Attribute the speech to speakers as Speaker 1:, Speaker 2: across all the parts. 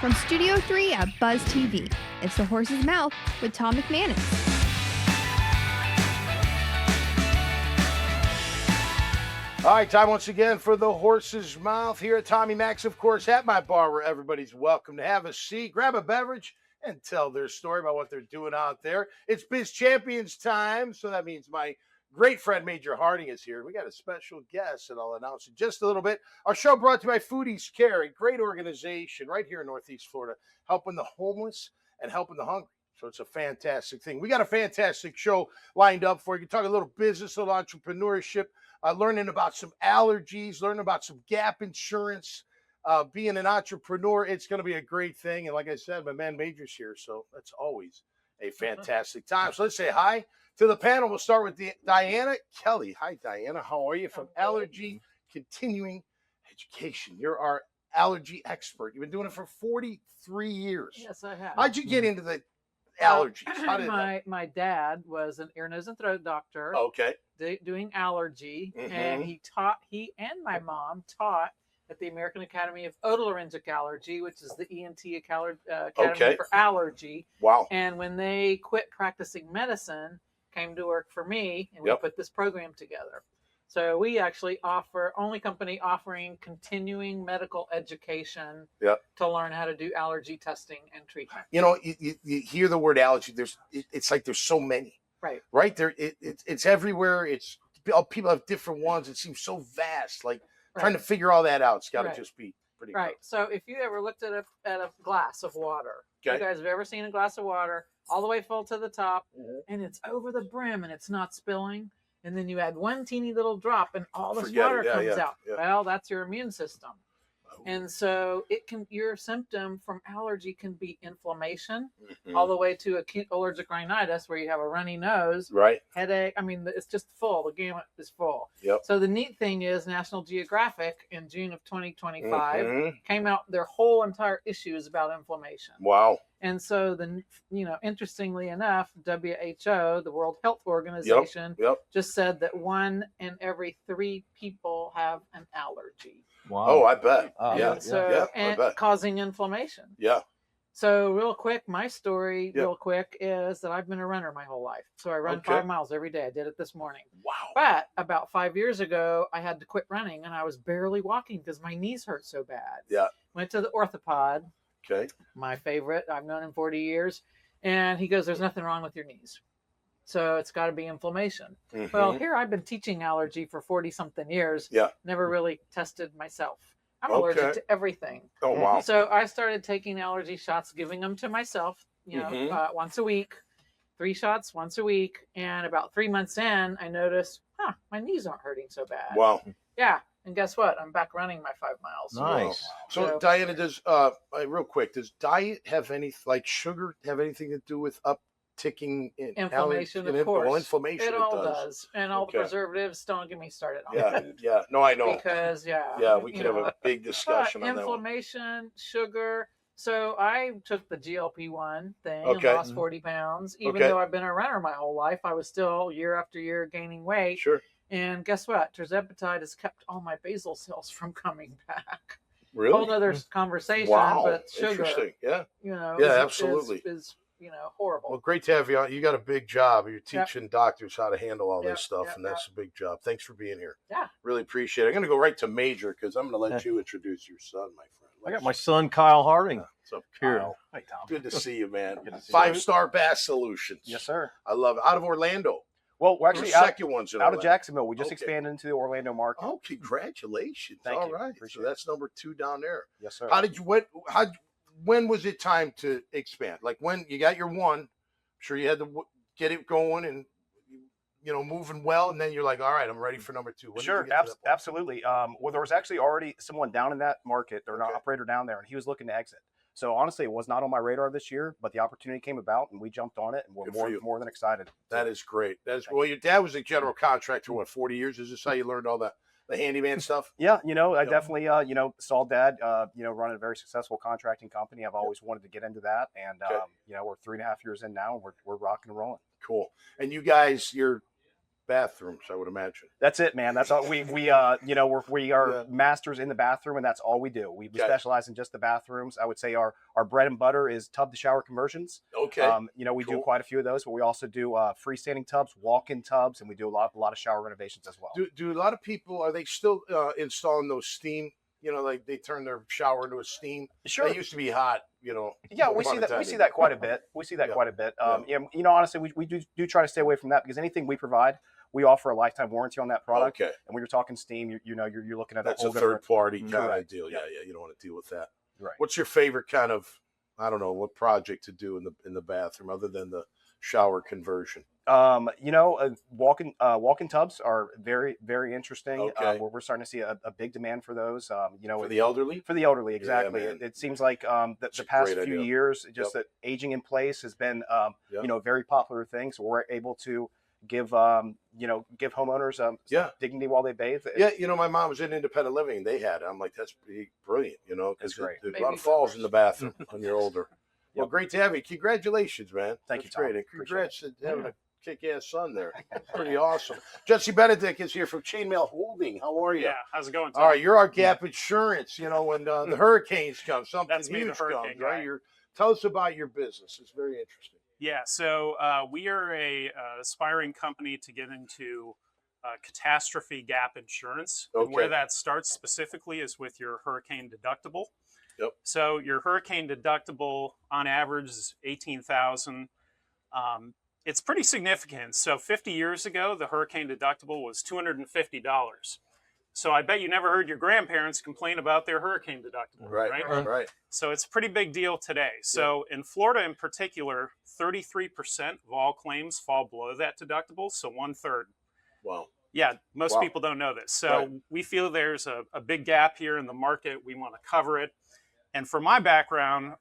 Speaker 1: From Studio 3 at Buzz TV, it's The Horse's Mouth with Tom McManus.
Speaker 2: All right, time once again for The Horse's Mouth here at Tommy Max, of course, at my bar where everybody's welcome to have a seat, grab a beverage, and tell their story about what they're doing out there. It's Biz Champions time, so that means my great friend Major Harding is here. We got a special guest, and I'll announce it just a little bit. Our show brought to you by Foodies Care, a great organization right here in Northeast Florida, helping the homeless and helping the hungry. So it's a fantastic thing. We got a fantastic show lined up for you. You can talk a little business, a little entrepreneurship, learning about some allergies, learning about some gap insurance, being an entrepreneur. It's going to be a great thing. And like I said, my man Major's here, so that's always a fantastic time. So let's say hi to the panel. We'll start with Diana Kelley. Hi, Diana. How are you? From Allergy Continuing Education. You're our allergy expert. You've been doing it for 43 years.
Speaker 3: Yes, I have.
Speaker 2: How'd you get into the allergies? How did
Speaker 3: my dad was an ear, nose, and throat doctor.
Speaker 2: Okay.
Speaker 3: Doing allergy,
Speaker 2: Mhm.
Speaker 3: and he and my mom taught at the American Academy of Otolaryngologic Allergy, which is the ENT Academy for allergy.
Speaker 2: Wow.
Speaker 3: And when they quit practicing medicine, came to work for me, and we put this program together. So we actually only company offering continuing medical education to learn how to do allergy testing and treatment.
Speaker 2: You know, you hear the word allergy. It's like there's so many. Right there, it's everywhere. It's people have different ones. It seems so vast. Like trying to figure all that out. It's got to just be pretty.
Speaker 3: Right. So if you ever looked at a glass of water, you guys have ever seen a glass of water all the way full to the top, and it's over the brim and it's not spilling, and then you add one teeny little drop and all this water comes out. Well, that's your immune system. And so your symptom from allergy can be inflammation all the way to acute allergic rhinitis, where you have a runny nose, headache. I mean, it's just full. The gamut is full. So the neat thing is National Geographic in June of 2025 came out, their whole entire issue is about inflammation.
Speaker 2: Wow.
Speaker 3: And so interestingly enough, WHO, the World Health Organization, just said that 1 in every 3 people have an allergy.
Speaker 2: Wow. Oh, I bet.
Speaker 3: And causing inflammation.
Speaker 2: Yeah.
Speaker 3: So real quick, my story is that I've been a runner my whole life. So I run 5 miles every day. I did it this morning.
Speaker 2: Wow.
Speaker 3: But about 5 years ago, I had to quit running, and I was barely walking because my knees hurt so bad.
Speaker 2: Yeah.
Speaker 3: Went to the orthopod.
Speaker 2: Okay.
Speaker 3: My favorite. I've known him 40 years. And he goes, there's nothing wrong with your knees. So it's got to be inflammation. Well, here I've been teaching allergy for 40-something years.
Speaker 2: Yeah.
Speaker 3: Never really tested myself. I'm allergic to everything.
Speaker 2: Oh, wow.
Speaker 3: So I started taking allergy shots, giving them to myself, once a week, 3 shots once a week. And about 3 months in, I noticed, my knees aren't hurting so bad.
Speaker 2: Wow.
Speaker 3: Yeah. And guess what? I'm back running my 5 miles.
Speaker 4: Nice.
Speaker 2: Wow. So Diana, does real quick, does diet have sugar have anything to do with upticking
Speaker 3: inflammation? Of course.
Speaker 2: Well, inflammation.
Speaker 3: It all does. And all the preservatives. Don't get me started on food.
Speaker 2: Yeah. No, I know.
Speaker 3: Because
Speaker 2: we could have a big discussion on that.
Speaker 3: Inflammation, sugar. So I took the GLP-1 thing and lost 40 pounds. Even though I've been a runner my whole life, I was still year after year gaining weight.
Speaker 2: Sure.
Speaker 3: And guess what? Tirzepatide has kept all my basal cells from coming back.
Speaker 2: Really?
Speaker 3: Whole other conversation.
Speaker 2: Wow.
Speaker 3: But sugar,
Speaker 2: interesting. Yeah.
Speaker 3: Absolutely. Is horrible.
Speaker 2: Well, great to have you on. You got a big job. You're teaching doctors how to handle all this stuff, and that's a big job. Thanks for being here.
Speaker 3: Yeah.
Speaker 2: Really appreciate it. I'm going to go right to Major because I'm going to let you introduce your son, my friend.
Speaker 4: I got my son, Kyle Harding.
Speaker 2: What's up,
Speaker 4: Here.
Speaker 2: Kyle?
Speaker 4: Hey, Tom.
Speaker 2: Good to see you, man.
Speaker 4: Good to see
Speaker 2: 5-Star Bass Solutions.
Speaker 4: Yes, sir.
Speaker 2: I love it. Out of Orlando.
Speaker 4: Well, we're actually
Speaker 2: second one's in
Speaker 4: out
Speaker 2: Orlando.
Speaker 4: of Jacksonville. We just expanded into the Orlando market.
Speaker 2: Oh, congratulations.
Speaker 4: Thank
Speaker 2: all
Speaker 4: you.
Speaker 2: right.
Speaker 4: Appreciate
Speaker 2: So that's number 2 down there.
Speaker 4: Yes, sir.
Speaker 2: When was it time to expand? Like when you got your 1, I'm sure you had to get it going and moving well, and then you're like, all right, I'm ready for number 2.
Speaker 4: Sure, absolutely. Well, there was actually already someone down in that market, or an operator down there, and he was looking to exit. So honestly, it was not on my radar this year, but the opportunity came about, and we jumped on it, and we're more than excited.
Speaker 2: That is great. Well, your dad was a general contractor for 40 years. Is this how you learned all the handyman stuff?
Speaker 4: Yeah, I definitely saw Dad run a very successful contracting company. I've always wanted to get into that, and we're 3.5 years in now, and we're rocking and rolling.
Speaker 2: Cool. And you guys, you're bathrooms, I would imagine.
Speaker 4: That's it, man. That's all we are masters in the bathroom, and that's all we do. We specialize in just the bathrooms. I would say our bread and butter is tub to shower conversions.
Speaker 2: Okay.
Speaker 4: We do quite a few of those, but we also do freestanding tubs, walk-in tubs, and we do a lot of shower renovations as well.
Speaker 2: Do a lot of people, are they still installing those steam? Like they turn their shower into a steam. Sure. They used to be hot.
Speaker 4: Yeah, we see that. We see that quite a bit. Honestly, we do try to stay away from that because anything we provide, we offer a lifetime warranty on that product. Okay. And when you're talking steam, you're looking at
Speaker 2: that's a third party kind of deal. Yeah. You don't want to deal with that.
Speaker 4: Right.
Speaker 2: What's your favorite kind of, I don't know, what project to do in the bathroom other than the shower conversion?
Speaker 4: Walk-in tubs are very, very interesting.
Speaker 2: Okay.
Speaker 4: We're starting to see a big demand for those.
Speaker 2: For the elderly?
Speaker 4: For the elderly, exactly.
Speaker 2: Yeah,
Speaker 4: it seems like the past few years, just that aging in place has been, a very popular thing. So we're able to give homeowners dignity while they bathe.
Speaker 2: Yeah, my mom was in independent living and they had it. I'm like, that's brilliant,
Speaker 4: That's great.
Speaker 2: There's a lot of falls in the bathroom when you're older. Well, great to have you. Congratulations, man.
Speaker 4: Thank you,
Speaker 2: That's
Speaker 4: Tom.
Speaker 2: great. And congrats to having a kick-ass son there. Pretty awesome. Jesse Benedick is here from Chainmail Holding. How are you?
Speaker 5: Yeah, how's it going, Tom?
Speaker 2: All right, you're our gap insurance. When the hurricanes come, something
Speaker 5: That's me,
Speaker 2: huge
Speaker 5: the hurricane
Speaker 2: comes, right? Tell us about your business. It's very interesting.
Speaker 5: Yeah, so we are a aspiring company to get into catastrophe gap insurance.
Speaker 2: Okay.
Speaker 5: And where that starts specifically is with your hurricane deductible.
Speaker 2: Yep.
Speaker 5: So your hurricane deductible on average is $18,000. It's pretty significant. So 50 years ago, the hurricane deductible was $250. So I bet you never heard your grandparents complain about their hurricane deductible, right? So it's a pretty big deal today. So in Florida in particular, 33% of all claims fall below that deductible, so 1/3.
Speaker 2: Wow.
Speaker 5: Yeah, most people don't know this. So we feel there's a big gap here in the market. We want to cover it. And for my background,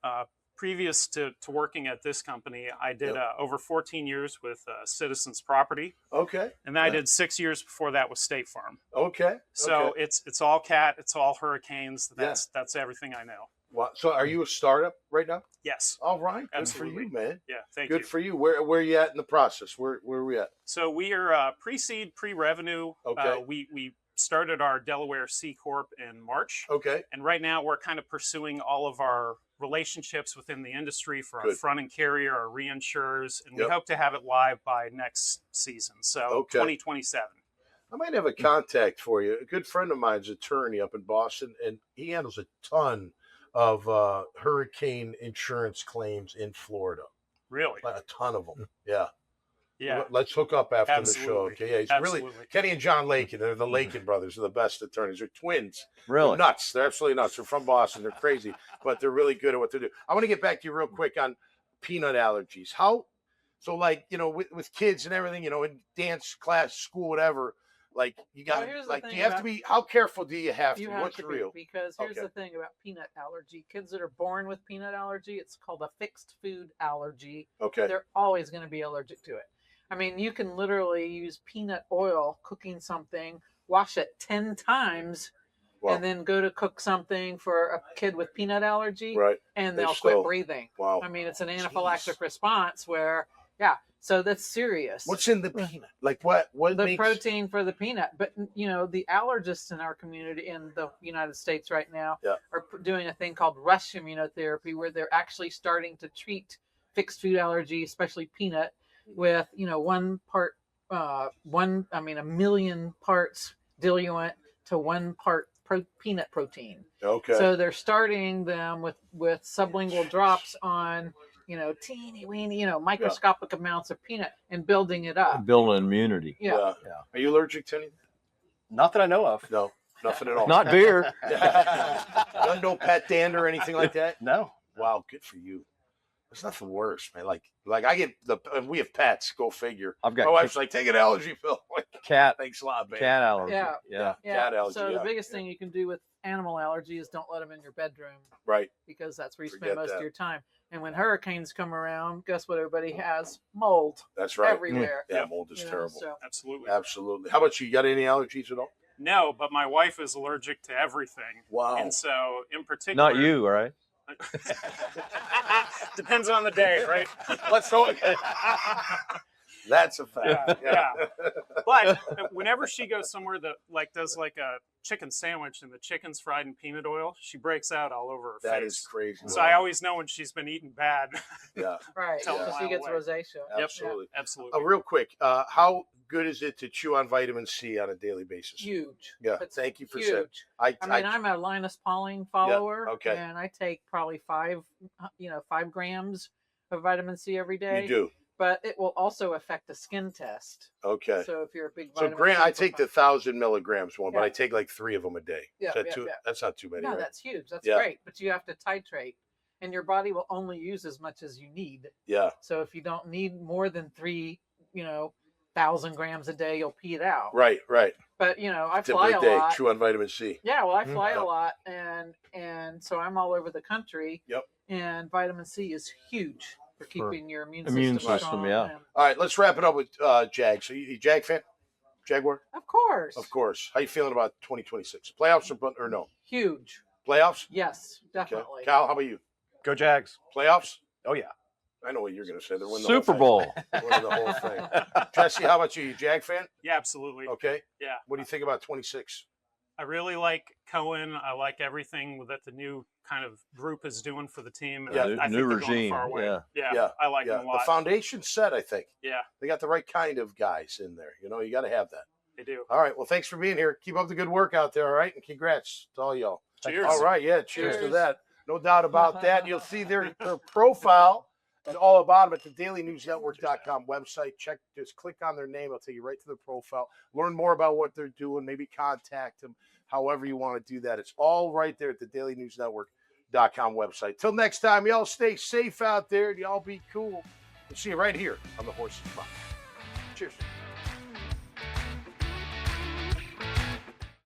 Speaker 5: previous to working at this company, I did over 14 years with Citizens Property.
Speaker 2: Okay.
Speaker 5: And then I did 6 years before that with State Farm.
Speaker 2: Okay.
Speaker 5: So it's all cat, it's all hurricanes. That's everything I know.
Speaker 2: Wow. So are you a startup right now?
Speaker 5: Yes.
Speaker 2: All right.
Speaker 5: Absolutely.
Speaker 2: Good for you, man.
Speaker 5: Yeah, thank you.
Speaker 2: Good for you. Where are you at in the process? Where are we at?
Speaker 5: So we are pre-seed, pre-revenue.
Speaker 2: Okay.
Speaker 5: We started our Delaware C Corp in March.
Speaker 2: Okay.
Speaker 5: And right now we're kind of pursuing all of our relationships within the industry for our fronting carrier, our reinsurers, and we hope to have it live by next season. So 2027.
Speaker 2: I might have a contact for you. A good friend of mine's an attorney up in Boston, and he handles a ton of hurricane insurance claims in Florida.
Speaker 5: Really?
Speaker 2: A ton of them. Yeah.
Speaker 5: Yeah.
Speaker 2: Let's hook up after the show. Okay. Yeah, he's
Speaker 5: Absolutely.
Speaker 2: really Kenny and John Lakin. They're the Lakin brothers. Are the best attorneys. They're twins.
Speaker 6: Really?
Speaker 2: They're nuts. They're absolutely nuts. They're from Boston. They're crazy, but they're really good at what they do. I want to get back to you real quick on peanut allergies. With kids and everything, in dance class, school, whatever, like you got do you have to be, how careful do you have to? What's real?
Speaker 3: Because here's the thing about peanut allergy. Kids that are born with peanut allergy, it's called a fixed food allergy.
Speaker 2: Okay.
Speaker 3: They're always going to be allergic to it. I mean, you can literally use peanut oil cooking something, wash it 10 times, and then go to cook something for a kid with peanut allergy, and they'll quit breathing.
Speaker 2: Wow.
Speaker 3: I mean, it's an anaphylactic response where, so that's serious.
Speaker 2: What's in the peanut? Like what
Speaker 3: the protein for the peanut. But, the allergists in our community in the United States right now are doing a thing called rush immunotherapy, where they're actually starting to treat fixed food allergy, especially peanut, with a million parts diluent to 1 part peanut protein.
Speaker 2: Okay.
Speaker 3: So they're starting them with sublingual drops on teeny weeny microscopic amounts of peanut and building it up.
Speaker 6: Building immunity.
Speaker 2: Yeah. Are you allergic to anything?
Speaker 4: Not that I know of.
Speaker 2: No, nothing at all.
Speaker 6: Not beer.
Speaker 2: No pet dander or anything like that?
Speaker 4: No.
Speaker 2: Wow, good for you. There's nothing worse, man. Like I get we have pets. Go figure.
Speaker 6: I've got
Speaker 2: my wife's like, take an allergy pill.
Speaker 6: Cat.
Speaker 2: Thanks a lot, man.
Speaker 6: Cat allergy.
Speaker 2: Yeah. Cat allergy.
Speaker 3: So the biggest thing you can do with animal allergy is don't let them in your bedroom.
Speaker 2: Right.
Speaker 3: Because that's where you spend most of your time. And when hurricanes come around, guess what everybody has? Mold.
Speaker 2: That's right.
Speaker 3: Everywhere.
Speaker 2: Yeah, mold is terrible.
Speaker 3: So.
Speaker 2: Absolutely. How about you? Got any allergies at all?
Speaker 5: No, but my wife is allergic to everything.
Speaker 2: Wow.
Speaker 5: And so in particular.
Speaker 6: Not you, right?
Speaker 5: Depends on the day, right?
Speaker 2: Let's go. That's a fact.
Speaker 5: Yeah. But whenever she goes somewhere that does like a chicken sandwich and the chicken's fried in peanut oil, she breaks out all over her face.
Speaker 2: That is crazy.
Speaker 5: So I always know when she's been eating bad.
Speaker 2: Yeah.
Speaker 3: Right.
Speaker 5: Tell
Speaker 3: So
Speaker 5: them
Speaker 3: she gets
Speaker 5: away.
Speaker 3: rosacea.
Speaker 2: Absolutely.
Speaker 5: Absolutely.
Speaker 2: Real quick, how good is it to chew on vitamin C on a daily basis?
Speaker 3: Huge.
Speaker 2: Yeah.
Speaker 3: It's
Speaker 2: Thank you for
Speaker 3: huge.
Speaker 2: saying.
Speaker 3: I mean, I'm a Linus Pauling follower,
Speaker 2: okay.
Speaker 3: and I take probably 5 grams of vitamin C every day.
Speaker 2: You do.
Speaker 3: But it will also affect the skin test.
Speaker 2: Okay.
Speaker 3: So if you're a big
Speaker 2: So
Speaker 3: vitamin C
Speaker 2: I take the 1,000 milligrams one, but
Speaker 3: Yeah.
Speaker 2: I take like 3 of them a day.
Speaker 3: Yeah,
Speaker 2: Is that
Speaker 3: yeah,
Speaker 2: too,
Speaker 3: yeah.
Speaker 2: That's not too many.
Speaker 3: No,
Speaker 2: right?
Speaker 3: that's huge. That's
Speaker 2: Yeah.
Speaker 3: great. But you have to titrate, and your body will only use as much as you need.
Speaker 2: Yeah.
Speaker 3: So if you don't need more than 3,000 grams a day, you'll pee it out.
Speaker 2: Right.
Speaker 3: But I fly
Speaker 2: Typical
Speaker 3: a
Speaker 2: day.
Speaker 3: lot.
Speaker 2: Chew on vitamin C.
Speaker 3: Yeah, well, I fly
Speaker 2: Yeah.
Speaker 3: a lot, and so I'm all over the country.
Speaker 2: Yep.
Speaker 3: And vitamin C is huge for keeping your immune
Speaker 6: immune
Speaker 3: system
Speaker 6: system,
Speaker 3: strong.
Speaker 6: yeah.
Speaker 3: And
Speaker 2: All right, let's wrap it up with Jag. So you Jag fan? Jaguar?
Speaker 3: of course.
Speaker 2: Of course. How you feeling about 2026? Playoffs or no?
Speaker 3: Huge.
Speaker 2: Playoffs?
Speaker 3: Yes,
Speaker 2: Okay.
Speaker 3: definitely.
Speaker 2: Cal, how about you?
Speaker 4: Go Jags.
Speaker 2: Playoffs?
Speaker 4: Oh yeah.
Speaker 2: I know what you're going to say. They're winning the
Speaker 6: Super
Speaker 2: whole
Speaker 6: Bowl.
Speaker 2: thing. Winning the whole thing. Jesse, how about you? You Jag fan?
Speaker 5: Yeah, absolutely.
Speaker 2: Okay.
Speaker 5: Yeah.
Speaker 2: What do you think about 26?
Speaker 5: I really like Cohen. I like everything that the new kind of group is doing for the team. And
Speaker 2: Yeah,
Speaker 5: I think
Speaker 6: new
Speaker 5: they're going
Speaker 6: regime.
Speaker 5: far away.
Speaker 6: Yeah.
Speaker 5: Yeah, I like them a
Speaker 2: The
Speaker 5: lot.
Speaker 2: foundation's set, I think.
Speaker 5: Yeah,
Speaker 2: They got the right kind of guys in there. You got to have that.
Speaker 5: they do.
Speaker 2: All right. Well, thanks for being here. Keep up the good work out there. All right. And congrats to all y'all.
Speaker 5: Cheers.
Speaker 2: All right. Yeah. Cheers to
Speaker 3: Cheers.
Speaker 2: that. No doubt about that. You'll see their profile and all about them at the dailynewsnetwork.com website. Just click on their name. It'll take you right to their profile. Learn more about what they're doing. Maybe contact them. However you want to do that. It's all right there at the dailynewsnetwork.com website. Till next time, y'all stay safe out there and y'all be cool. We'll see you right here on the Horse's Mouth. Cheers.